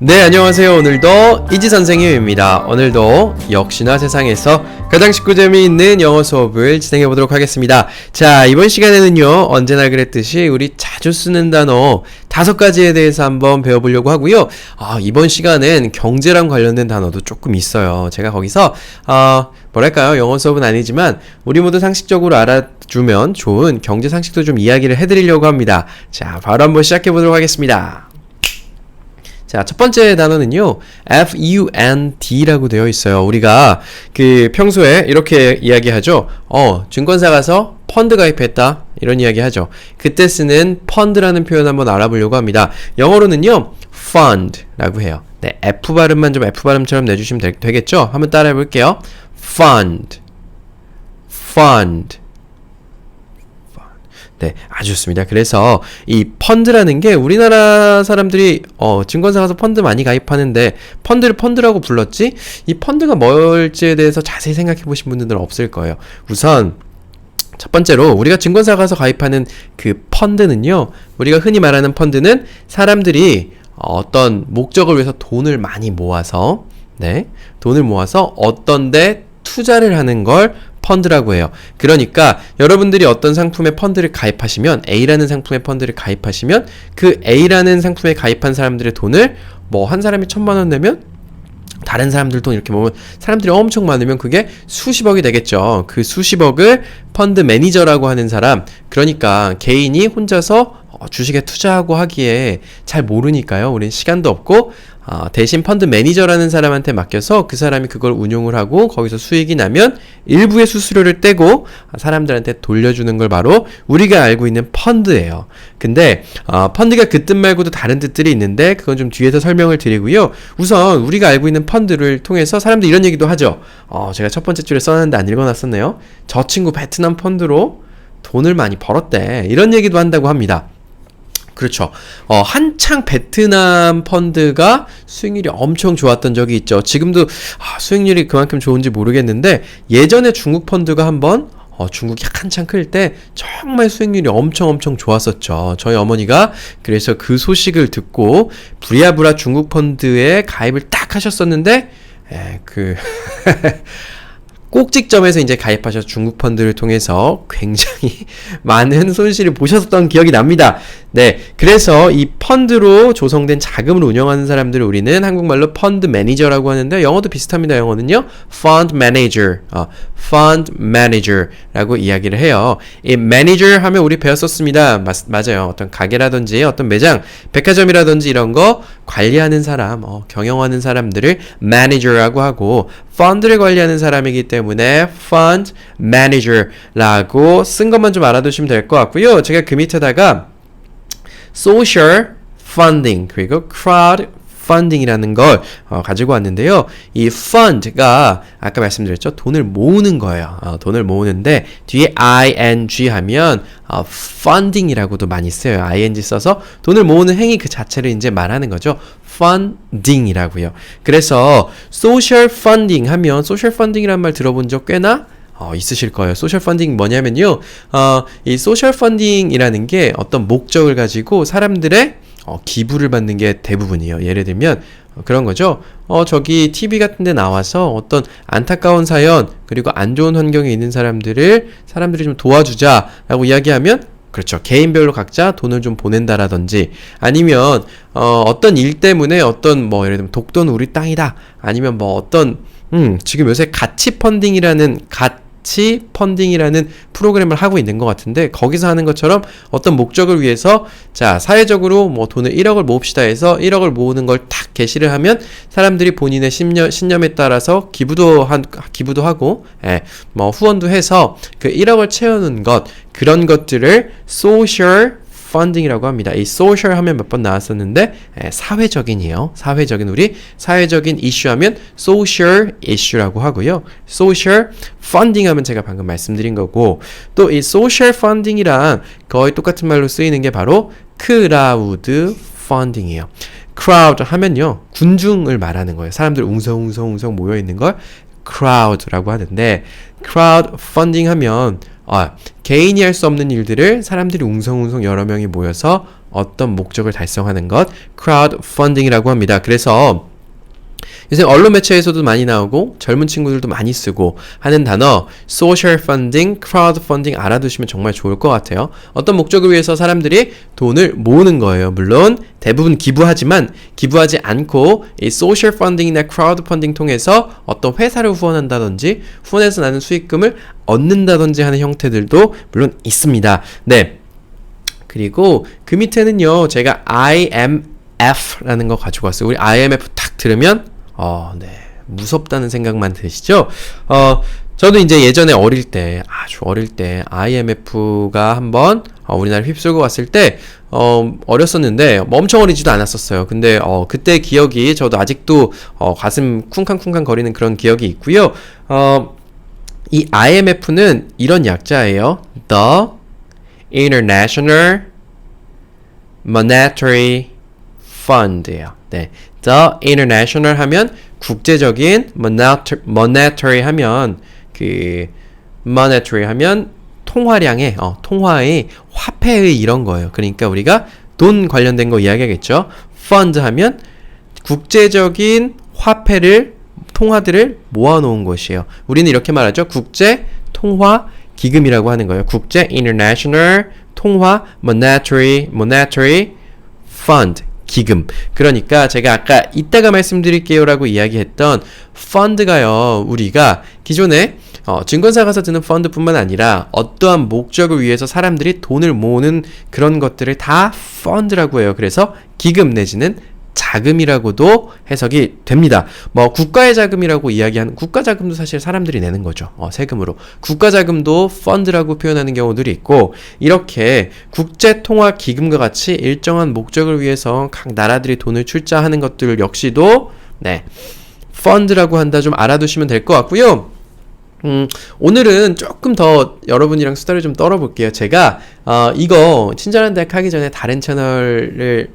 네, 안녕하세요. 오늘도 이지 선생님입니다. 오늘도 역시나 세상에서 가장 쉽고 재미있는 영어 수업을 진행해 보도록 하겠습니다. 자, 이번 시간에는요, 언제나 그랬듯이 우리 자주 쓰는 단어 5가지에 대해서 한번 배워보려고 하고요. 이번 시간은 경제랑 관련된 단어도 조금 있어요. 제가 거기서 뭐랄까요, 영어 수업은 아니지만 우리 모두 상식적으로 알아주면 좋은 경제 상식도 좀 이야기를 해드리려고 합니다. 자, 바로 한번 시작해 보도록 하겠습니다. 자, 첫 번째 단어는요, FUND라고 되어 있어요. 우리가 평소에 이렇게 이야기하죠. 증권사 가서 펀드 가입했다. 이런 이야기 하죠. 그때 쓰는 펀드라는 표현 한번 알아보려고 합니다. 영어로는요, fund라고 해요. 네, F 발음만 좀 F 발음처럼 내주시면 되겠죠? 한번 따라해 볼게요. fund. 네, 아주 좋습니다. 그래서 이 펀드라는 게 우리나라 사람들이 증권사 가서 펀드 많이 가입하는데 펀드를 펀드라고 불렀지? 이 펀드가 뭘지에 대해서 자세히 생각해 보신 분들은 없을 거예요. 우선 첫 번째로 우리가 증권사 가서 가입하는 그 펀드는요, 우리가 흔히 말하는 펀드는 사람들이 어떤 목적을 위해서 돈을 많이 모아서 어떤 데 투자를 하는 걸 펀드라고 해요. 그러니까 여러분들이 어떤 상품에 펀드를 가입하시면, A라는 상품에 펀드를 가입하시면 그 A라는 상품에 가입한 사람들의 돈을 한 사람이 1,000만 원 내면 다른 사람들 돈 이렇게 모으면 사람들이 엄청 많으면 그게 수십억이 되겠죠. 그 수십억을 펀드 매니저라고 하는 사람, 그러니까 개인이 혼자서 주식에 투자하고 하기에 잘 모르니까요. 우린 시간도 없고 대신 펀드 매니저라는 사람한테 맡겨서 그 사람이 그걸 운용을 하고 거기서 수익이 나면 일부의 수수료를 떼고 사람들한테 돌려주는 걸 바로 우리가 알고 있는 펀드예요. 근데 펀드가 그 뜻 말고도 다른 뜻들이 있는데 그건 좀 뒤에서 설명을 드리고요. 우선 우리가 알고 있는 펀드를 통해서 사람들이 이런 얘기도 하죠. 제가 첫 번째 줄에 써놨는데 안 읽어놨었네요. 저 친구 베트남 펀드로 돈을 많이 벌었대. 이런 얘기도 한다고 합니다. 그렇죠. 한창 베트남 펀드가 수익률이 엄청 좋았던 적이 있죠. 지금도 수익률이 그만큼 좋은지 모르겠는데 예전에 중국 펀드가 한번 중국이 한창 클 때 정말 수익률이 엄청 좋았었죠. 저희 어머니가 그래서 그 소식을 듣고 부랴부랴 중국 펀드에 가입을 딱 하셨었는데 꼭직점에서 이제 가입하셔서 중국 펀드를 통해서 굉장히 많은 손실을 보셨던 기억이 납니다. 네, 그래서 이 펀드로 조성된 자금을 운영하는 사람들을 우리는 한국말로 펀드 매니저라고 하는데 영어도 비슷합니다. 영어는요, fund manager라고 이야기를 해요. 이 manager 하면 우리 배웠었습니다. 맞아요. 어떤 가게라든지 어떤 매장, 백화점이라든지 이런 거 관리하는 사람, 경영하는 사람들을 manager라고 하고 펀드를 관리하는 사람이기 때문에 fund manager라고 쓴 것만 좀 알아두시면 될 것 같고요. 제가 그 밑에다가 social funding 그리고 crowd funding이라는 걸 가지고 왔는데요. 이 fund가 아까 말씀드렸죠. 돈을 모으는 거예요. 돈을 모으는데 뒤에 ing 하면 funding이라고도 많이 써요. ing 써서 돈을 모으는 행위 그 자체를 이제 말하는 거죠. funding이라고요. 그래서 social funding 하면 social funding이라는 말 들어본 적 꽤나 있으실 거예요. 소셜 펀딩 뭐냐면요. 이 소셜 펀딩이라는 게 어떤 목적을 가지고 사람들의 기부를 받는 게 대부분이에요. 예를 들면 그런 거죠. 저기 TV 같은 데 나와서 어떤 안타까운 사연 그리고 안 좋은 환경에 있는 사람들이 좀 도와주자라고 이야기하면 그렇죠. 개인별로 각자 돈을 좀 보낸다라든지 아니면 어떤 일 때문에 어떤 예를 들면 독도는 우리 땅이다. 아니면 지금 요새 가치 펀딩이라는 프로그램을 하고 있는 것 같은데 거기서 하는 것처럼 어떤 목적을 위해서 자 사회적으로 돈을 1억을 모읍시다 해서 1억을 모으는 걸 딱 게시를 하면 사람들이 본인의 신념에 따라서 기부도 하고 후원도 해서 그 1억을 채우는 것 그런 것들을 social funding이라고 합니다. 이 social 하면 몇 번 나왔었는데 사회적인이에요. 사회적인 이슈 하면 social issue라고 하고요. social funding 하면 제가 방금 말씀드린 거고 또 이 social funding이랑 거의 똑같은 말로 쓰이는 게 바로 crowd funding이에요. crowd 하면요. 군중을 말하는 거예요. 사람들 웅성웅성 모여 있는 걸 crowd라고 하는데 crowd funding 하면 개인이 할 수 없는 일들을 사람들이 웅성웅성 여러 명이 모여서 어떤 목적을 달성하는 것, crowd funding이라고 합니다. 그래서 요새 언론 매체에서도 많이 나오고 젊은 친구들도 많이 쓰고 하는 단어 social funding, crowd funding 알아두시면 정말 좋을 것 같아요. 어떤 목적을 위해서 사람들이 돈을 모으는 거예요. 물론 대부분 기부하지만 기부하지 않고 이 social funding이나 crowd funding 통해서 어떤 회사를 후원한다든지 후원해서 나는 수익금을 얻는다든지 하는 형태들도 물론 있습니다. 네. 그리고 그 밑에는요. 제가 IMF라는 거 가지고 왔어요. 우리 IMF 딱 들으면 네. 무섭다는 생각만 드시죠? 저도 이제 예전에 아주 어릴 때, IMF가 한번, 우리나라를 휩쓸고 왔을 때, 어렸었는데, 뭐 엄청 어리지도 않았었어요. 근데, 그때 기억이 저도 아직도, 가슴 쿵쾅쿵쾅 거리는 그런 기억이 있고요. 이 IMF는 이런 약자예요. The International Monetary Fund예요. 네. The International 하면 국제적인 monetary 하면 monetary 하면 통화량의 통화의 화폐의 이런 거예요. 그러니까 우리가 돈 관련된 거 이야기하겠죠. fund 하면 국제적인 화폐를 통화들을 모아놓은 것이에요. 우리는 이렇게 말하죠. 국제 통화 기금이라고 하는 거예요. 국제 International 통화 monetary fund 기금. 그러니까 제가 아까 이따가 말씀드릴게요라고 이야기했던 펀드가요. 우리가 기존에 증권사 가서 드는 펀드뿐만 아니라 어떠한 목적을 위해서 사람들이 돈을 모으는 그런 것들을 다 펀드라고 해요. 그래서 기금 내지는 자금이라고도 해석이 됩니다. 뭐 국가의 자금이라고 이야기하는 국가 자금도 사실 사람들이 내는 거죠. 세금으로. 국가 자금도 펀드라고 표현하는 경우들이 있고 이렇게 국제 통화 기금과 같이 일정한 목적을 위해서 각 나라들이 돈을 출자하는 것들 역시도 네. 펀드라고 한다 좀 알아두시면 될 것 같고요. 오늘은 조금 더 여러분이랑 수다를 좀 떨어볼게요. 제가 이거 친절한 대학 하기 전에 다른 채널을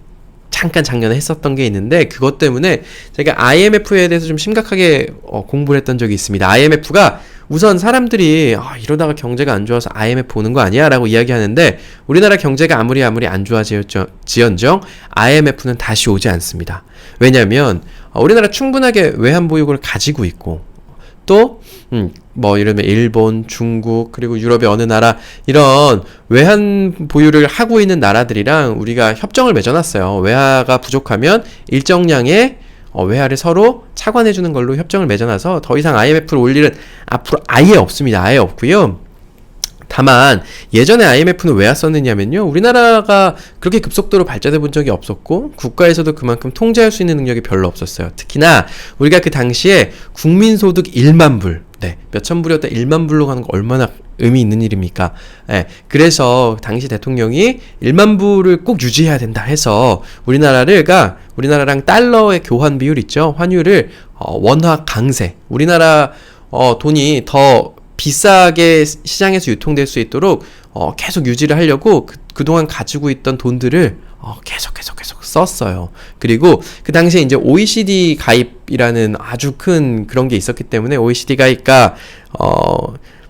잠깐 작년에 했었던 게 있는데 그것 때문에 제가 IMF에 대해서 좀 심각하게 공부를 했던 적이 있습니다. IMF가 우선 사람들이 이러다가 경제가 안 좋아서 IMF 오는 거 아니야? 라고 이야기하는데 우리나라 경제가 아무리 안 좋아지언정 IMF는 다시 오지 않습니다. 왜냐하면 우리나라 충분하게 외환 보유고를 가지고 있고 또 뭐 이러면 일본, 중국 그리고 유럽의 어느 나라 이런 외환 보유를 하고 있는 나라들이랑 우리가 협정을 맺어놨어요. 외화가 부족하면 일정량의 외화를 서로 차관해주는 걸로 협정을 맺어놔서 더 이상 IMF를 올 일은 앞으로 아예 없습니다. 아예 없고요. 다만 예전에 IMF는 왜 왔었느냐면요. 우리나라가 그렇게 급속도로 발전해 본 적이 없었고 국가에서도 그만큼 통제할 수 있는 능력이 별로 없었어요. 특히나 우리가 그 당시에 국민소득 1만 불 몇천 불이었다 1만 불로 가는 거 얼마나 의미 있는 일입니까? 그래서 당시 대통령이 1만 불을 꼭 유지해야 된다 해서 우리나라랑 달러의 교환 비율 있죠? 환율을 원화 강세. 우리나라 돈이 더 비싸게 시장에서 유통될 수 있도록 계속 유지를 하려고 그동안 가지고 있던 돈들을 계속 썼어요. 그리고 그 당시에 이제 OECD 가입이라는 아주 큰 그런 게 있었기 때문에 OECD 가입과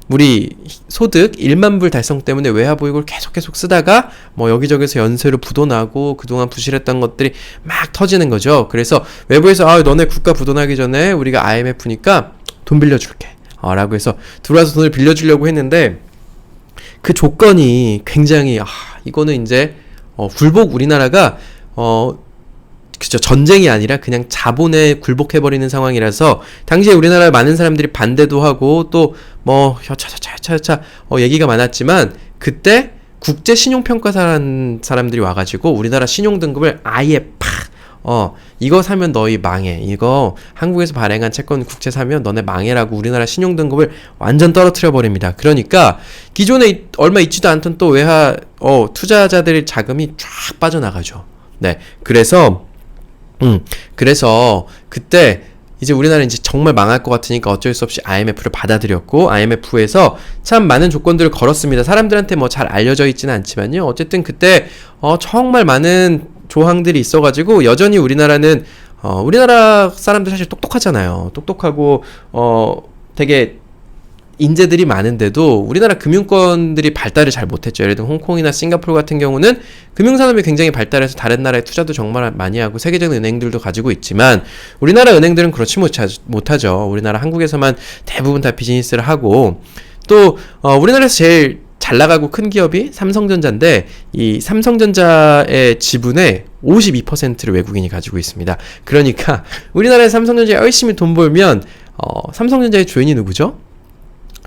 우리 소득 1만 불 달성 때문에 외화 보유고를 계속 쓰다가 뭐 여기저기서 연쇄로 부도나고 그동안 부실했던 것들이 막 터지는 거죠. 그래서 외부에서 너네 국가 부도나기 전에 우리가 IMF니까 돈 빌려줄게. 라고 해서 들어와서 돈을 빌려주려고 했는데 그 조건이 굉장히 이거는 이제 굴복 우리나라가 그죠 전쟁이 아니라 그냥 자본에 굴복해버리는 상황이라서 당시에 우리나라 많은 사람들이 반대도 하고 또 뭐 여차저차 얘기가 많았지만 그때 국제 신용평가사라는 사람들이 와가지고 우리나라 신용등급을 아예 이거 사면 너희 망해. 이거 한국에서 발행한 채권 국채 사면 너네 망해라고 우리나라 신용등급을 완전 떨어뜨려 버립니다. 그러니까 기존에 얼마 있지도 않던 또 외화 투자자들의 자금이 쫙 빠져나가죠. 네, 그래서 그때 이제 우리나라는 이제 정말 망할 것 같으니까 어쩔 수 없이 IMF를 받아들였고 IMF에서 참 많은 조건들을 걸었습니다. 사람들한테 뭐 잘 알려져 있지는 않지만요. 어쨌든 그때 정말 많은 조항들이 있어가지고 여전히 우리나라는 우리나라 사람들 사실 똑똑하잖아요. 똑똑하고 되게 인재들이 많은데도 우리나라 금융권들이 발달을 잘 못했죠. 예를 들면 홍콩이나 싱가포르 같은 경우는 금융산업이 굉장히 발달해서 다른 나라에 투자도 정말 많이 하고 세계적인 은행들도 가지고 있지만 우리나라 은행들은 그렇지 못하죠. 우리나라 한국에서만 대부분 다 비즈니스를 하고 또 우리나라에서 제일 잘 나가고 큰 기업이 삼성전자인데 이 삼성전자의 지분의 52%를 외국인이 가지고 있습니다. 그러니까 우리나라의 삼성전자에 열심히 돈 벌면 삼성전자의 주인이 누구죠?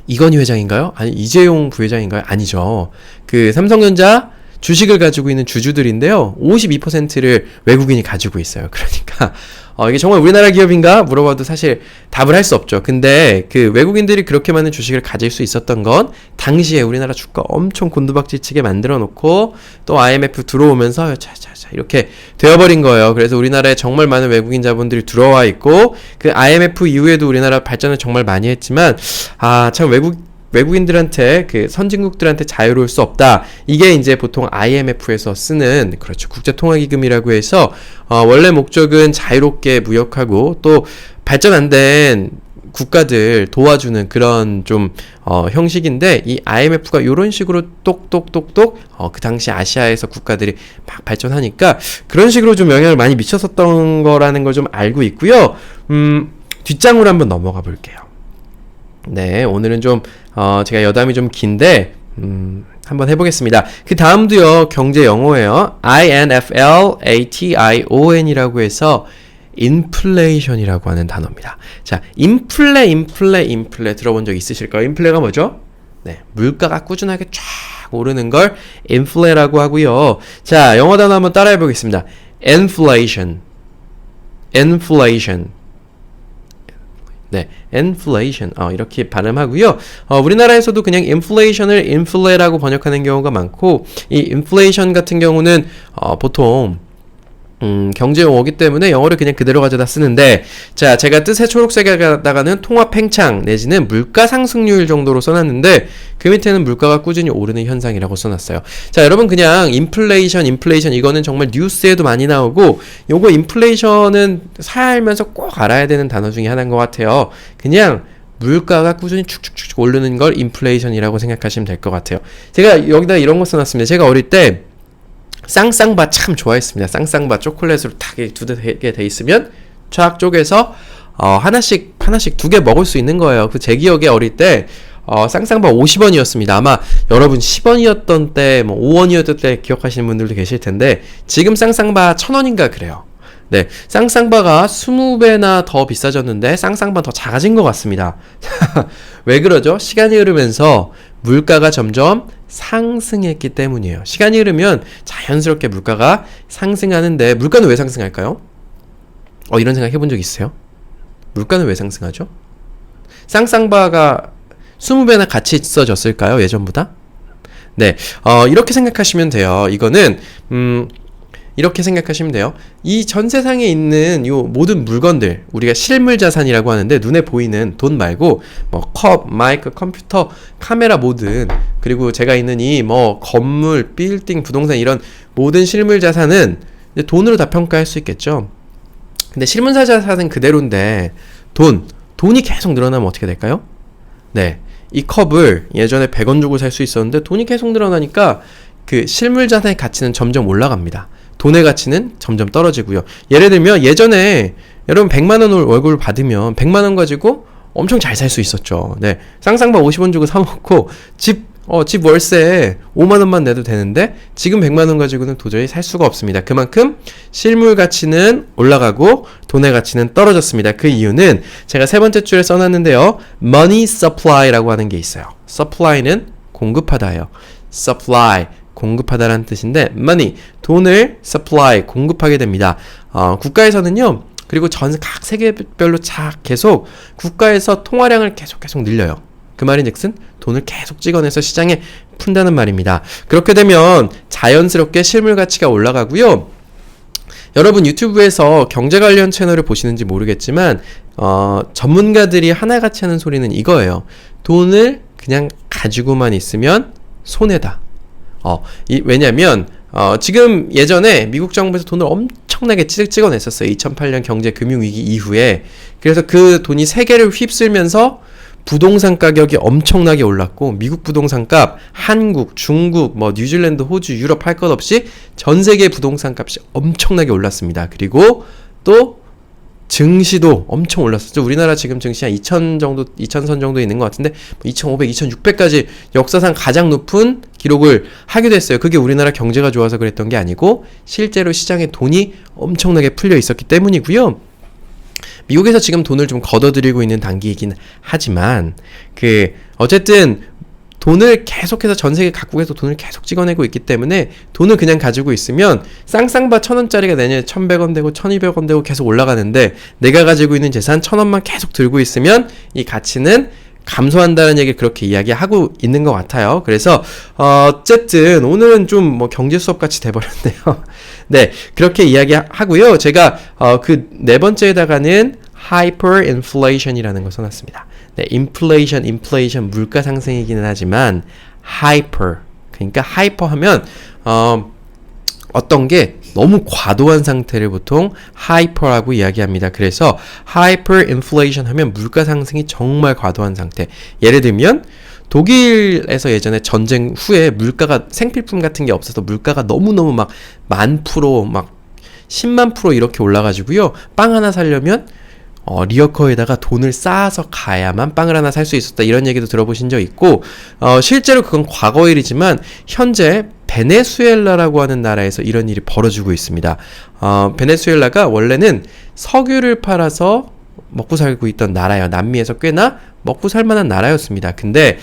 이건희 회장인가요? 아니 이재용 부회장인가요? 아니죠. 그 삼성전자 주식을 가지고 있는 주주들인데요. 52%를 외국인이 가지고 있어요. 그러니까 이게 정말 우리나라 기업인가 물어봐도 사실 답을 할 수 없죠. 근데 그 외국인들이 그렇게 많은 주식을 가질 수 있었던 건 당시에 우리나라 주가 엄청 곤두박질치게 만들어 놓고 또 IMF 들어오면서 자자자 이렇게 되어버린 거예요. 그래서 우리나라에 정말 많은 외국인 자본들이 들어와 있고 그 IMF 이후에도 우리나라 발전을 정말 많이 했지만 참 외국인들한테 그 선진국들한테 자유로울 수 없다. 이게 이제 보통 IMF에서 쓰는 그렇죠. 국제통화기금이라고 해서 원래 목적은 자유롭게 무역하고 또 발전 안 된 국가들 도와주는 그런 좀 형식인데 이 IMF가 이런 식으로 똑똑똑똑 그 당시 아시아에서 국가들이 막 발전하니까 그런 식으로 좀 영향을 많이 미쳤었던 거라는 걸 좀 알고 있고요. 뒷장으로 한번 넘어가 볼게요. 네, 오늘은 좀 제가 여담이 좀 긴데 한번 해보겠습니다. 그 다음도요 경제 영어예요. INFLATION이라고 해서 인플레이션이라고 하는 단어입니다. 자, 인플레 들어본 적 있으실까요? 인플레가 뭐죠? 네, 물가가 꾸준하게 쫙 오르는 걸 인플레라고 하고요. 자, 영어 단어 한번 따라해 보겠습니다. inflation. 네, inflation 이렇게 발음하고요. 우리나라에서도 그냥 inflation을 infle라고 번역하는 경우가 많고 이 inflation 같은 경우는 보통 경제 용어이기 때문에 영어를 그냥 그대로 가져다 쓰는데 자 제가 뜻의 초록색에다가는 통화 팽창 내지는 물가 상승률 정도로 써놨는데 그 밑에는 물가가 꾸준히 오르는 현상이라고 써놨어요. 자 여러분 그냥 인플레이션 이거는 정말 뉴스에도 많이 나오고 요거 인플레이션은 살면서 꼭 알아야 되는 단어 중에 하나인 것 같아요. 그냥 물가가 꾸준히 축축축 오르는 걸 인플레이션이라고 생각하시면 될 것 같아요. 제가 여기다 이런 거 써놨습니다. 제가 어릴 때 쌍쌍바 참 좋아했습니다. 쌍쌍바 초콜릿으로 딱 두 개 돼 있으면 쫙 쪼개서 하나씩 두 개 먹을 수 있는 거예요. 그 제 기억에 어릴 때 쌍쌍바 50원이었습니다. 아마 여러분 10원이었던 때, 뭐 5원이었던 때 기억하시는 분들도 계실 텐데 지금 쌍쌍바 1000원인가 그래요. 네, 쌍쌍바가 20배나 더 비싸졌는데 쌍쌍바 더 작아진 것 같습니다. 왜 그러죠? 시간이 흐르면서 물가가 점점 상승했기 때문이에요. 시간이 흐르면 자연스럽게 물가가 상승하는데 물가는 왜 상승할까요? 이런 생각 해본 적 있어요? 물가는 왜 상승하죠? 쌍쌍바가 20배나 가치 있어졌을까요? 예전보다? 네, 이렇게 생각하시면 돼요. 이거는 이렇게 생각하시면 돼요. 이 전 세상에 있는 요 모든 물건들 우리가 실물 자산이라고 하는데 눈에 보이는 돈 말고 뭐 컵, 마이크, 컴퓨터, 카메라 뭐든 그리고 제가 있는 이 뭐 건물, 빌딩, 부동산 이런 모든 실물 자산은 이제 돈으로 다 평가할 수 있겠죠. 근데 실물 자산은 그대로인데 돈이 계속 늘어나면 어떻게 될까요? 네, 이 컵을 예전에 100원 주고 살 수 있었는데 돈이 계속 늘어나니까 그 실물 자산의 가치는 점점 올라갑니다. 돈의 가치는 점점 떨어지고요. 예를 들면 예전에 여러분 100만원 월급을 받으면 100만원 가지고 엄청 잘 살 수 있었죠. 네, 쌍쌍바 50원 주고 사먹고 집 월세 5만원만 내도 되는데 지금 100만원 가지고는 도저히 살 수가 없습니다. 그만큼 실물 가치는 올라가고 돈의 가치는 떨어졌습니다. 그 이유는 제가 세 번째 줄에 써놨는데요. money supply라고 하는 게 있어요. supply는 공급하다예요. supply 공급하다라는 뜻인데 money 돈을 supply 공급하게 됩니다. 국가에서는요. 그리고 전 각 세계별로 계속 국가에서 통화량을 계속 늘려요. 그 말인즉슨 돈을 계속 찍어내서 시장에 푼다는 말입니다. 그렇게 되면 자연스럽게 실물 가치가 올라가고요. 여러분 유튜브에서 경제 관련 채널을 보시는지 모르겠지만 전문가들이 하나같이 하는 소리는 이거예요. 돈을 그냥 가지고만 있으면 손해다. 왜냐면 지금 예전에 미국 정부에서 돈을 엄청나게 찍어냈었어요. 2008년 경제 금융위기 이후에. 그래서 그 돈이 세계를 휩쓸면서 부동산 가격이 엄청나게 올랐고 미국 부동산 값, 한국, 중국, 뭐 뉴질랜드, 호주, 유럽 할 것 없이 전 세계 부동산 값이 엄청나게 올랐습니다. 그리고 또 증시도 엄청 올랐었죠. 우리나라 지금 증시 한 2000선 정도 있는 것 같은데 2500, 2600까지 역사상 가장 높은 기록을 하기도 했어요. 그게 우리나라 경제가 좋아서 그랬던 게 아니고 실제로 시장에 돈이 엄청나게 풀려 있었기 때문이고요. 미국에서 지금 돈을 좀 걷어들이고 있는 단계이긴 하지만 어쨌든 돈을 계속해서 전 세계 각국에서 돈을 계속 찍어내고 있기 때문에 돈을 그냥 가지고 있으면 쌍쌍바 1000원짜리가 내년에 1100원 되고 1200원 되고 계속 올라가는데 내가 가지고 있는 재산 1000원만 계속 들고 있으면 이 가치는 감소한다는 얘기를 그렇게 이야기하고 있는 것 같아요. 그래서 어쨌든 오늘은 좀 뭐 경제 수업 같이 돼버렸네요. 네, 그렇게 이야기하고요. 제가 그 네 번째에다가는 hyperinflation이라는 걸 써놨습니다. 네, inflation 물가 상승이기는 하지만 hyper 그러니까 hyper 하면 어떤 게 너무 과도한 상태를 보통 hyper라고 이야기합니다. 그래서 hyperinflation 하면 물가 상승이 정말 과도한 상태. 예를 들면 독일에서 예전에 전쟁 후에 물가가 생필품 같은 게 없어서 물가가 너무너무 막 10,000% 막 100,000% 이렇게 올라가지고요. 빵 하나 사려면 리어커에다가 돈을 쌓아서 가야만 빵을 하나 살 수 있었다. 이런 얘기도 들어보신 적 있고 실제로 그건 과거 일이지만 현재 베네수엘라라고 하는 나라에서 이런 일이 벌어지고 있습니다. 베네수엘라가 원래는 석유를 팔아서 먹고 살고 있던 나라예요. 남미에서 꽤나 먹고 살만한 나라였습니다. 근데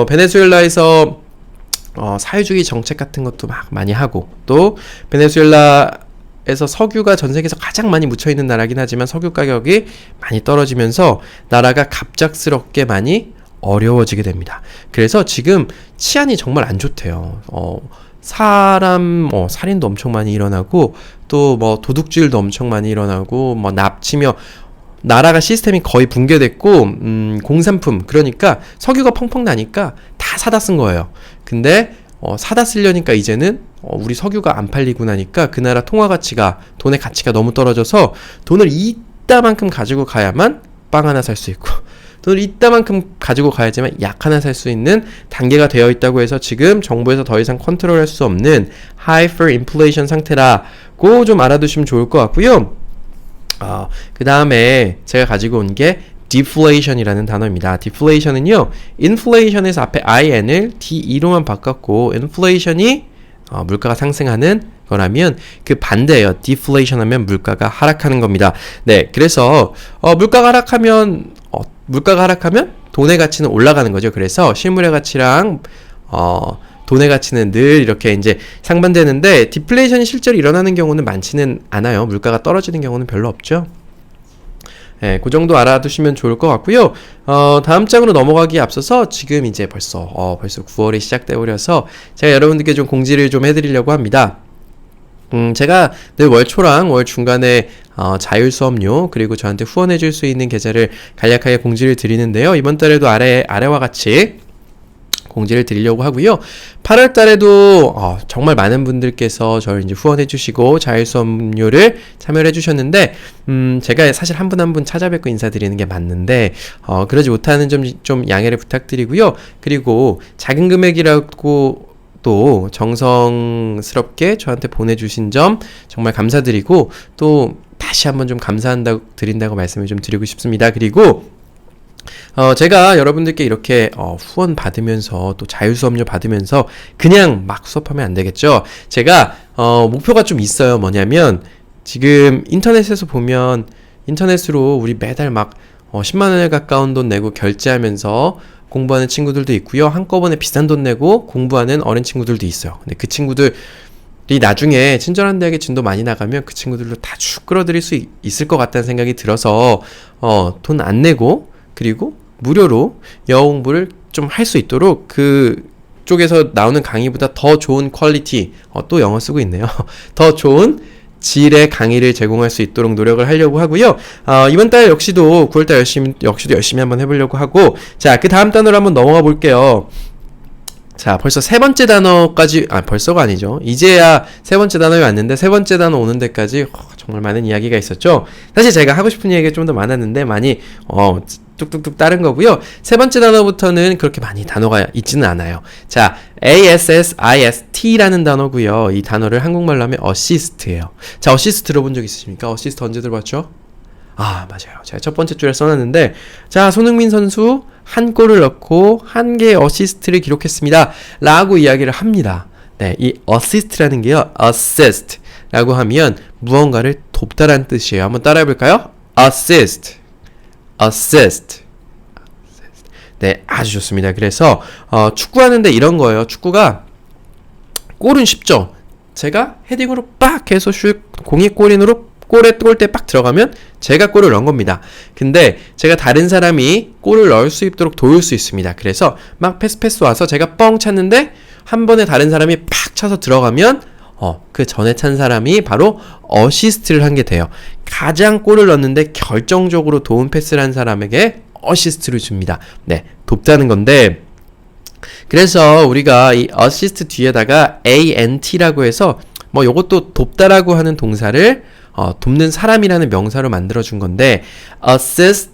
베네수엘라에서 사회주의 정책 같은 것도 막 많이 하고 또 베네수엘라에서 석유가 전 세계에서 가장 많이 묻혀있는 나라긴 하지만 석유 가격이 많이 떨어지면서 나라가 갑작스럽게 많이 어려워지게 됩니다. 그래서 지금 치안이 정말 안 좋대요. 살인도 엄청 많이 일어나고 또 뭐 도둑질도 엄청 많이 일어나고 뭐 납치며 나라가 시스템이 거의 붕괴됐고 공산품 그러니까 석유가 펑펑 나니까 다 사다 쓴 거예요. 근데 사다 쓰려니까 이제는 우리 석유가 안 팔리고 나니까 그 나라 통화 가치가 돈의 가치가 너무 떨어져서 돈을 이따만큼 가지고 가야만 빵 하나 살 수 있고 돈을 이따만큼 가지고 가야지만 약 하나 살 수 있는 단계가 되어 있다고 해서 지금 정부에서 더 이상 컨트롤할 수 없는 hyperinflation 상태라고 좀 알아두시면 좋을 것 같고요. 그 다음에 제가 가지고 온 게 deflation이라는 단어입니다. deflation은요, inflation에서 앞에 in을 de로만 바꿨고, inflation이 물가가 상승하는 거라면 그 반대예요. deflation 하면 물가가 하락하는 겁니다. 네, 그래서 물가가 하락하면 돈의 가치는 올라가는 거죠. 그래서 실물의 가치랑 돈의 가치는 늘 이렇게 이제 상반되는데 디플레이션이 실제로 일어나는 경우는 많지는 않아요. 물가가 떨어지는 경우는 별로 없죠. 네, 그 정도 알아두시면 좋을 것 같고요. 다음 장으로 넘어가기에 앞서서 지금 이제 벌써 9월이 시작돼 버려서 제가 여러분들께 좀 공지를 좀 해드리려고 합니다. 제가 늘 월 초랑 월 중간에 자율 수업료 그리고 저한테 후원해 줄 수 있는 계좌를 간략하게 공지를 드리는데요. 이번 달에도 아래와 같이 공지를 드리려고 하고요. 8월 달에도 정말 많은 분들께서 저를 이제 후원해 주시고 자율 수업료를 참여를 해 주셨는데 제가 사실 한 분 한 분 찾아뵙고 인사드리는 게 맞는데 그러지 못하는 점 좀 양해를 부탁드리고요. 그리고 작은 금액이라고 또 정성스럽게 저한테 보내주신 점 정말 감사드리고 또 다시 한번 좀 드린다고 말씀을 좀 드리고 싶습니다. 그리고 제가 여러분들께 이렇게 후원 받으면서 또 자율수업료 받으면서 그냥 막 수업하면 안 되겠죠. 제가 목표가 좀 있어요. 뭐냐면 지금 인터넷에서 보면 인터넷으로 우리 매달 막 10만 원에 가까운 돈 내고 결제하면서 공부하는 친구들도 있고요. 한꺼번에 비싼 돈 내고 공부하는 어린 친구들도 있어요. 근데 그 친구들이 나중에 친절한 대학에 진도 많이 나가면 그 친구들로 다 쭉 끌어들일 수 있을 것 같다는 생각이 들어서 돈 안 내고 그리고 무료로 영어 공부를 좀 할 수 있도록 그 쪽에서 나오는 강의보다 더 좋은 퀄리티 또 영어 쓰고 있네요. 더 좋은 질의 강의를 제공할 수 있도록 노력을 하려고 하고요. 이번 달 역시도 9월달 역시도 열심히 한번 해보려고 하고 자, 그 다음 단어로 한번 넘어가 볼게요. 자, 벌써 세 번째 단어까지 벌써가 아니죠. 이제야 세 번째 단어에 왔는데 세 번째 단어 오는 데까지 정말 많은 이야기가 있었죠. 사실 제가 하고 싶은 얘기가 좀 더 많았는데 많이 뚝뚝뚝 따른 거고요. 세 번째 단어부터는 그렇게 많이 단어가 있지는 않아요. 자, assist라는 단어고요. 이 단어를 한국말로 하면 assist예요. 자, assist 들어본 적 있으십니까? assist 언제 들어봤죠? 아, 맞아요. 제가 첫 번째 줄에 써놨는데, 자, 손흥민 선수 한 골을 넣고 한 개의 어시스트를 기록했습니다. 라고 이야기를 합니다. 네, 이 assist라는 게요, assist라고 하면 무언가를 돕다라는 뜻이에요. 한번 따라해볼까요? assist. 네, 아주 좋습니다. 그래서 축구하는데 이런 거예요. 축구가 골은 쉽죠. 제가 헤딩으로 빡 해서 공이 골대 빡 들어가면 제가 골을 넣은 겁니다. 근데 제가 다른 사람이 골을 넣을 수 있도록 도울 수 있습니다. 그래서 막 패스 와서 제가 뻥 찼는데 한 번에 다른 사람이 팍 차서 들어가면 그 전에 찬 사람이 바로 어시스트를 한 게 돼요. 가장 골을 넣는데 결정적으로 도움 패스를 한 사람에게 어시스트를 줍니다. 네, 돕다는 건데, 그래서 우리가 이 어시스트 뒤에다가 ant라고 해서 뭐 요것도 돕다라고 하는 동사를 돕는 사람이라는 명사로 만들어준 건데, assistant라고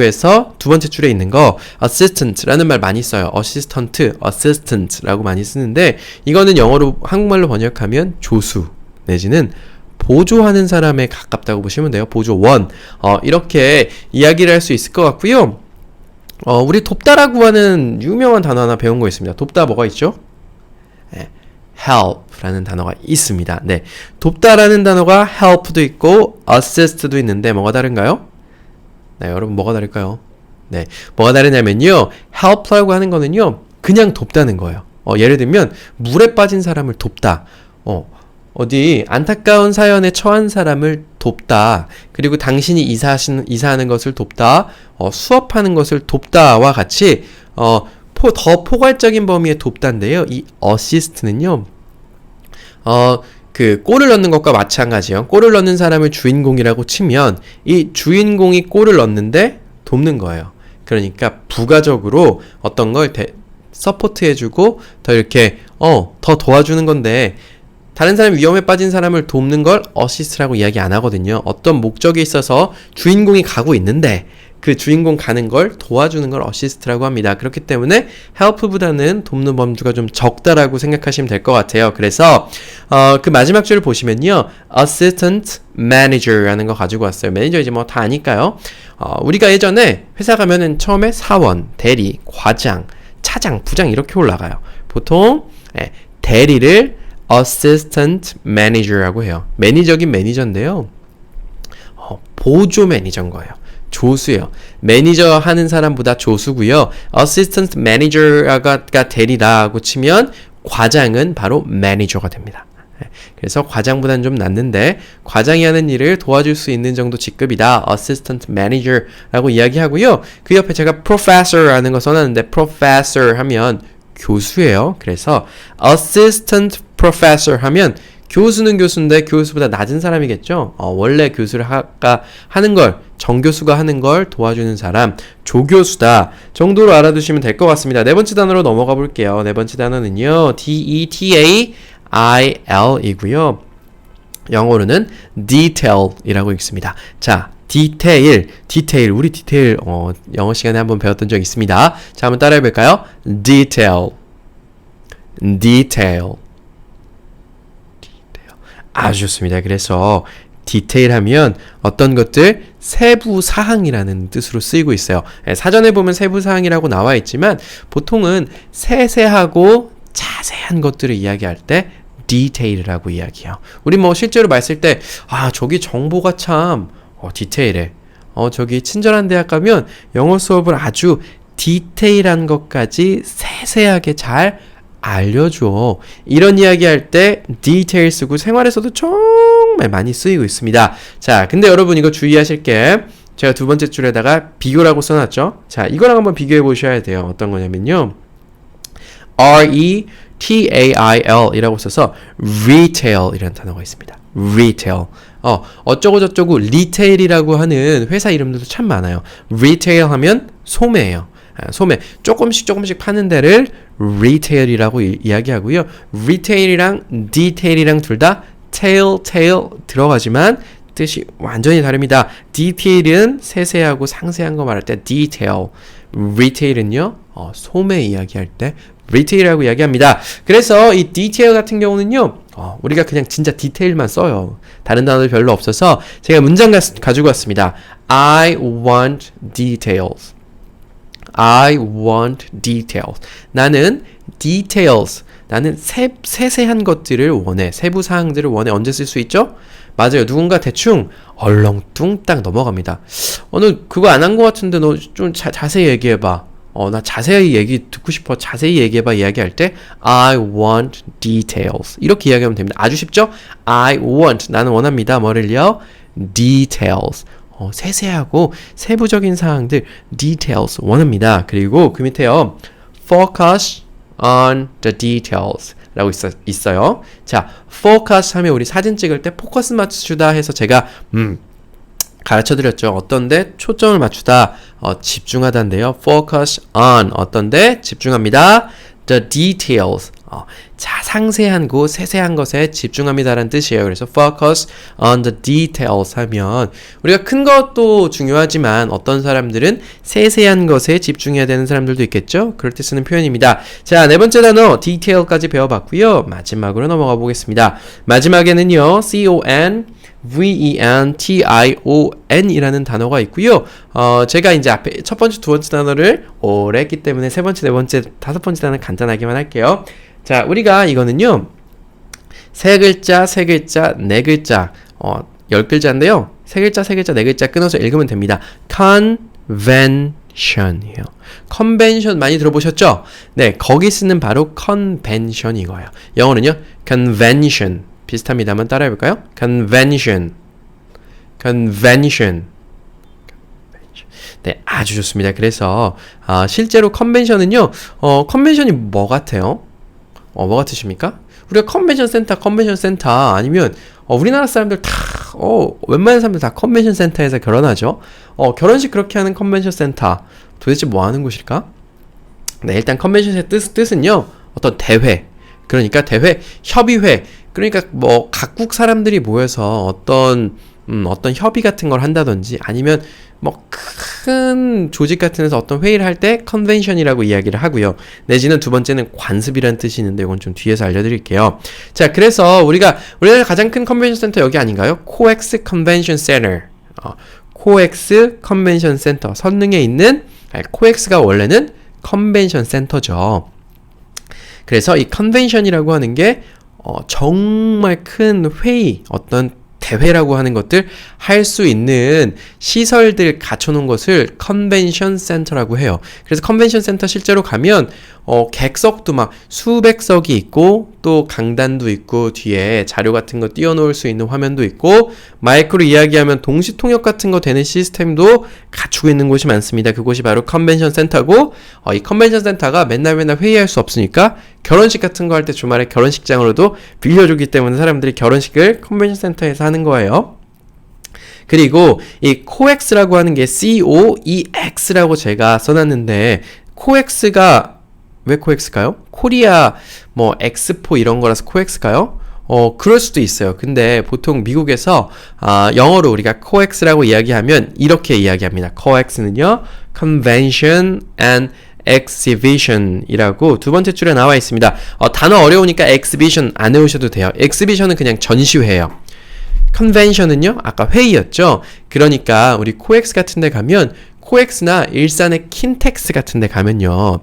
해서 두 번째 줄에 있는 거 assistant라는 말 많이 써요. assistant라고 많이 쓰는데, 이거는 영어로 한국말로 번역하면 조수 내지는 보조하는 사람에 가깝다고 보시면 돼요. 보조원. 이렇게 이야기를 할 수 있을 것 같고요. 우리 돕다라고 하는 유명한 단어 하나 배운 거 있습니다. 돕다 뭐가 있죠? 네, help라는 단어가 있습니다. 네, 돕다라는 단어가 help도 있고 assist도 있는데 뭐가 다른가요? 네, 여러분 뭐가 다를까요? 네, 뭐가 다르냐면요, help라고 하는 거는요, 그냥 돕다는 거예요. 예를 들면 물에 빠진 사람을 돕다. 어디 안타까운 사연에 처한 사람을 돕다. 그리고 당신이 이사하는 것을 돕다. 수업하는 것을 돕다와 같이 더 포괄적인 범위의 돕다인데요. 이 assist는요, 그 골을 넣는 것과 마찬가지예요. 골을 넣는 사람을 주인공이라고 치면 이 주인공이 골을 넣는데 돕는 거예요. 그러니까 부가적으로 어떤 걸 서포트해주고 더 이렇게 더 도와주는 건데, 다른 사람 위험에 빠진 사람을 돕는 걸 어시스트라고 이야기 안 하거든요. 어떤 목적이 있어서 주인공이 가고 있는데 그 주인공 가는 걸 도와주는 걸 어시스트라고 합니다. 그렇기 때문에 help보다는 돕는 범주가 좀 적다라고 생각하시면 될 것 같아요. 그래서 그 마지막 줄을 보시면요, assistant manager라는 거 가지고 왔어요. 매니저 이제 뭐 다 아니까요. 우리가 예전에 회사 가면은 처음에 사원, 대리, 과장, 차장, 부장 이렇게 올라가요. 보통 대리를 assistant manager라고 해요. 매니저긴 매니저인데요, 보조 매니저인 거예요. 조수예요. 매니저 하는 사람보다 조수고요. assistant manager가 대리라고 치면 과장은 바로 매니저가 됩니다. 그래서 과장보다는 좀 낫는데, 과장이 하는 일을 도와줄 수 있는 정도 직급이다. assistant manager라고 이야기하고요. 그 옆에 제가 professor라는 거 써놨는데, professor 하면 교수예요. 그래서 assistant professor 하면 교수는 교수인데 교수보다 낮은 사람이겠죠. 원래 교수를 하는 걸, 정교수가 하는 걸 도와주는 사람, 조교수다 정도로 알아두시면 될 것 같습니다. 네 번째 단어로 넘어가 볼게요. 네 번째 단어는요, detail 이고요. 영어로는 detail이라고 읽습니다. 자, 디테일, 우리 디테일 영어 시간에 한번 배웠던 적 있습니다. 자, 한번 따라해 볼까요? detail. 아주 좋습니다. 그래서 디테일 하면 어떤 것들 세부 사항이라는 뜻으로 쓰이고 있어요. 사전에 보면 세부 사항이라고 나와 있지만 보통은 세세하고 자세한 것들을 이야기할 때 detail이라고 이야기해요. 우리 뭐 실제로 봤을 때 저기 정보가 참 디테일해. 저기 친절한 대학 가면 영어 수업을 아주 디테일한 것까지 세세하게 잘 알려줘. 이런 이야기 할 때 detail 쓰고 생활에서도 정말 많이 쓰이고 있습니다. 자, 근데 여러분 이거 주의하실 게, 제가 두 번째 줄에다가 비교라고 써놨죠. 자, 이거랑 한번 비교해 보셔야 돼요. 어떤 거냐면요, retail 이라고 써서 retail 이라는 단어가 있습니다. retail. 어쩌고 저쩌고 리테일이라고 하는 회사 이름들도 참 많아요. retail 하면 소매예요. 소매. 조금씩 파는 데를 retail이라고 이야기하고요. retail이랑 detail이랑 둘 다 tail 들어가지만 뜻이 완전히 다릅니다. detail은 세세하고 상세한 거 말할 때 detail, retail은요 소매 이야기할 때 retail이라고 이야기합니다. 그래서 이 detail 같은 경우는요 우리가 그냥 진짜 디테일만 써요. 다른 단어들 별로 없어서 제가 문장 가지고 왔습니다. I want details. I want details. 나는 details. 나는 세세한 것들을 원해. 세부 사항들을 원해. 언제 쓸 수 있죠? 맞아요. 누군가 대충 얼렁뚱땅 넘어갑니다. 너 그거 안 한 것 같은데 너 좀 자세히 얘기해봐. 나 자세히 얘기 듣고 싶어. 자세히 얘기해봐. 이야기할 때 I want details. 이렇게 이야기하면 됩니다. 아주 쉽죠? I want. 나는 원합니다. 뭐를요? details. 세세하고 세부적인 사항들 details 원합니다. 그리고 그 밑에요. focus on the details 라고 있어요. 자, focus 하면 우리 사진 찍을 때 포커스 맞추다 해서 제가 가르쳐드렸죠. 어떤데 초점을 맞추다, 집중하다인데요. focus on 어떤데 집중합니다. the details 상세한 곳, 세세한 것에 집중합니다라는 뜻이에요. 그래서 focus on the details 하면 우리가 큰 것도 중요하지만 어떤 사람들은 세세한 것에 집중해야 되는 사람들도 있겠죠. 그럴 때 쓰는 표현입니다. 자, 네 번째 단어 detail까지 배워봤고요. 마지막으로 넘어가 보겠습니다. 마지막에는요. convention 이라는 단어가 있고요. 제가 이제 앞에 첫 번째, 두 번째 단어를 오래 했기 때문에 세 번째, 네 번째, 다섯 번째 단어는 간단하게만 할게요. 자, 우리가 이거는요. 세 글자, 세 글자, 네 글자, 10글자인데요. 세 글자, 세 글자, 네 글자 끊어서 읽으면 됩니다. convention이에요. convention 많이 들어보셨죠? 네, 거기 쓰는 바로 convention 이거예요. 영어는요. convention 비슷합니다만 따라해볼까요? convention. 네, 아주 좋습니다. 그래서 실제로 컨벤션은요. 컨벤션이 뭐 같아요? 뭐 같으십니까? 우리가 컨벤션 센터 아니면 우리나라 사람들 다 웬만한 사람들 다 컨벤션 센터에서 결혼하죠. 결혼식 그렇게 하는 컨벤션 센터 도대체 뭐 하는 곳일까? 네, 일단 컨벤션의 뜻은요. 어떤 대회. 그러니까 대회, 협의회. 그러니까 뭐 각국 사람들이 모여서 어떤 협의 같은 걸 한다든지 아니면 뭐 큰 조직 같은 데서 어떤 회의를 할 때 컨벤션이라고 이야기를 하고요. 내지는 두 번째는 관습이라는 뜻이 있는데 이건 좀 뒤에서 알려드릴게요. 자, 그래서 우리나라 가장 큰 컨벤션 센터 여기 아닌가요? 코엑스 컨벤션 센터. 코엑스 컨벤션 센터. 선릉에 있는 코엑스가 원래는 컨벤션 센터죠. 그래서 이 컨벤션이라고 하는 게 정말 큰 회의, 어떤 대회라고 하는 것들 할 수 있는 시설들 갖춰놓은 것을 컨벤션 센터라고 해요. 그래서 컨벤션 센터 실제로 가면 객석도 막 수백 석이 있고 또 강단도 있고 뒤에 자료 같은 거 띄워놓을 수 있는 화면도 있고 마이크로 이야기하면 동시 통역 같은 거 되는 시스템도 갖추고 있는 곳이 많습니다. 그곳이 바로 컨벤션 센터고 이 컨벤션 센터가 맨날 회의할 수 없으니까 결혼식 같은 거 할 때 주말에 결혼식장으로도 빌려주기 때문에 사람들이 결혼식을 컨벤션 센터에서 하는 거예요. 그리고 이 코엑스라고 하는 게 COEX라고 제가 써놨는데 코엑스가 왜 코엑스일까요? 코리아 뭐 엑스포 이런 거라서 코엑스일까요? 그럴 수도 있어요. 근데 보통 미국에서 영어로 우리가 코엑스라고 이야기하면 이렇게 이야기합니다. 코엑스는요 Convention and Exhibition이라고 두 번째 줄에 나와 있습니다. 단어 어려우니까 Exhibition 안 외우셔도 돼요. Exhibition은 그냥 전시회예요. 컨벤션은요 아까 회의였죠. 그러니까 우리 코엑스 같은 데 가면 코엑스나 일산의 킨텍스 같은 데 가면요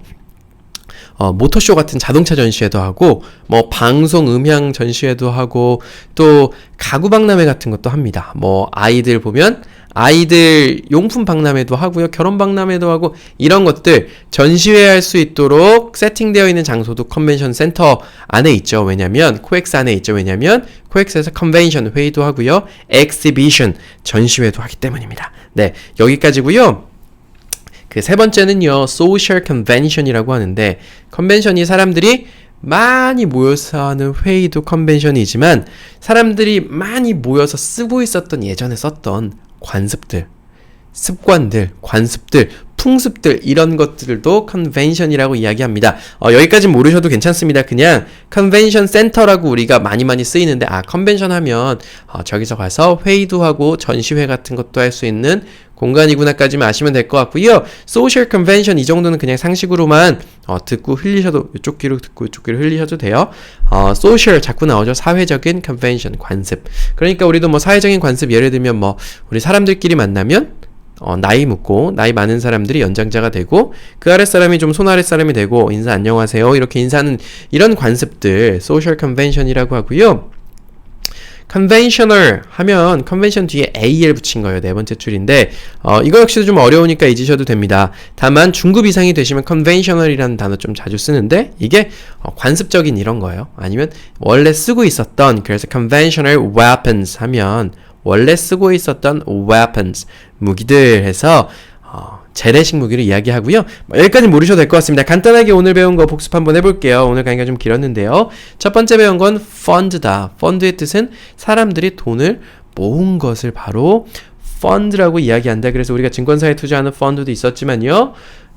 모터쇼 같은 자동차 전시회도 하고 뭐 방송 음향 전시회도 하고 또 가구 박람회 같은 것도 합니다. 뭐 아이들 보면 아이들 용품 박람회도 하고요. 결혼 박람회도 하고 이런 것들 전시회 할 수 있도록 세팅되어 있는 장소도 컨벤션 센터 안에 있죠. 왜냐면 코엑스 안에 있죠. 왜냐면 코엑스에서 컨벤션 회의도 하고요. 엑시비션 전시회도 하기 때문입니다. 네, 여기까지고요. 그 세 번째는요. 소셜 컨벤션이라고 하는데 컨벤션이 사람들이 많이 모여서 하는 회의도 컨벤션이지만 사람들이 많이 모여서 쓰고 있었던 예전에 썼던 관습들, 습관들, 관습들, 풍습들 이런 것들도 convention이라고 이야기합니다. 여기까지 모르셔도 괜찮습니다. 그냥 convention center라고 우리가 많이 쓰이는데 convention 하면 저기서 가서 회의도 하고 전시회 같은 것도 할 수 있는 공간이구나까지만 아시면 될 것 같고요. social convention 이 정도는 그냥 상식으로만 듣고 흘리셔도 이쪽 귀로 듣고 이쪽 귀로 흘리셔도 돼요. social 자꾸 나오죠. 사회적인 convention 관습. 그러니까 우리도 뭐 사회적인 관습 예를 들면 뭐 우리 사람들끼리 만나면 나이 묻고 나이 많은 사람들이 연장자가 되고 그 아랫 사람이 좀 손 아랫 사람이 되고 인사 안녕하세요 이렇게 인사하는 이런 관습들 social convention이라고 하고요. conventional 하면 convention 뒤에 AL 붙인 거예요. 네 번째 줄인데 이거 역시도 좀 어려우니까 잊으셔도 됩니다. 다만 중급 이상이 되시면 conventional이라는 단어 좀 자주 쓰는데 이게 관습적인 이런 거예요. 아니면 원래 쓰고 있었던 그래서 conventional weapons 하면 원래 쓰고 있었던 weapons 무기들 해서 재래식 무기를 이야기하고요. 여기까지 모르셔도 될 것 같습니다. 간단하게 오늘 배운 거 복습 한번 해볼게요. 오늘 강의가 좀 길었는데요. 첫 번째 배운 건 fund다. fund의 뜻은 사람들이 돈을 모은 것을 바로 fund라고 이야기한다. 그래서 우리가 증권사에 투자하는 fund도 있었지만요.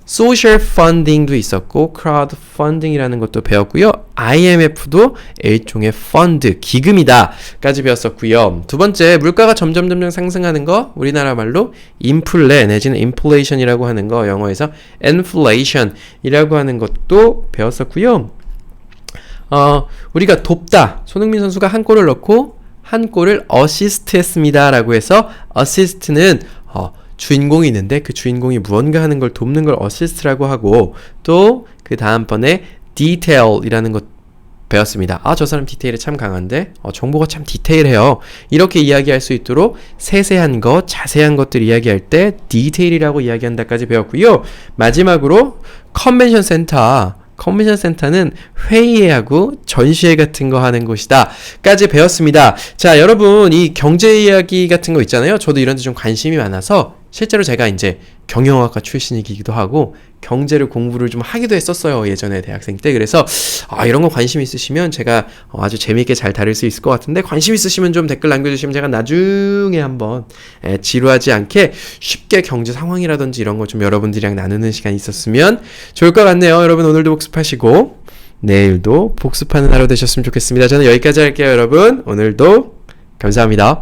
social funding도 있었고 crowdfunding이라는 것도 배웠고요. IMF도 일종의 fund, 기금이다 까지 배웠었고요. 두 번째, 물가가 점점 상승하는 거 우리나라 말로 인플레 내지는 inflation이라고 하는 거 영어에서 inflation이라고 하는 것도 배웠었고요. 우리가 돕다. 손흥민 선수가 한 골을 넣고 한 골을 어시스트 했습니다 라고 해서 어시스트는 주인공이 있는데 그 주인공이 무언가 하는 걸 돕는 걸 어시스트라고 하고 또 그 다음번에 detail이라는 것 배웠습니다. 저 사람 디테일에 참 강한데 정보가 참 디테일해요. 이렇게 이야기할 수 있도록 세세한 것, 자세한 것들 이야기할 때 detail이라고 이야기한다까지 배웠고요. 마지막으로 컨벤션 센터는 회의하고 전시회 같은 거 하는 곳이다 까지 배웠습니다. 자, 여러분 이 경제 이야기 같은 거 있잖아요. 저도 이런 데 좀 관심이 많아서 실제로 제가 이제 경영학과 출신이기도 하고 경제를 공부를 좀 하기도 했었어요. 예전에 대학생 때. 그래서 이런 거 관심 있으시면 제가 아주 재미있게 잘 다룰 수 있을 것 같은데 관심 있으시면 좀 댓글 남겨주시면 제가 나중에 한번 지루하지 않게 쉽게 경제 상황이라든지 이런 거 좀 여러분들이랑 나누는 시간이 있었으면 좋을 것 같네요. 여러분 오늘도 복습하시고 내일도 복습하는 하루 되셨으면 좋겠습니다. 저는 여기까지 할게요. 여러분 오늘도 감사합니다.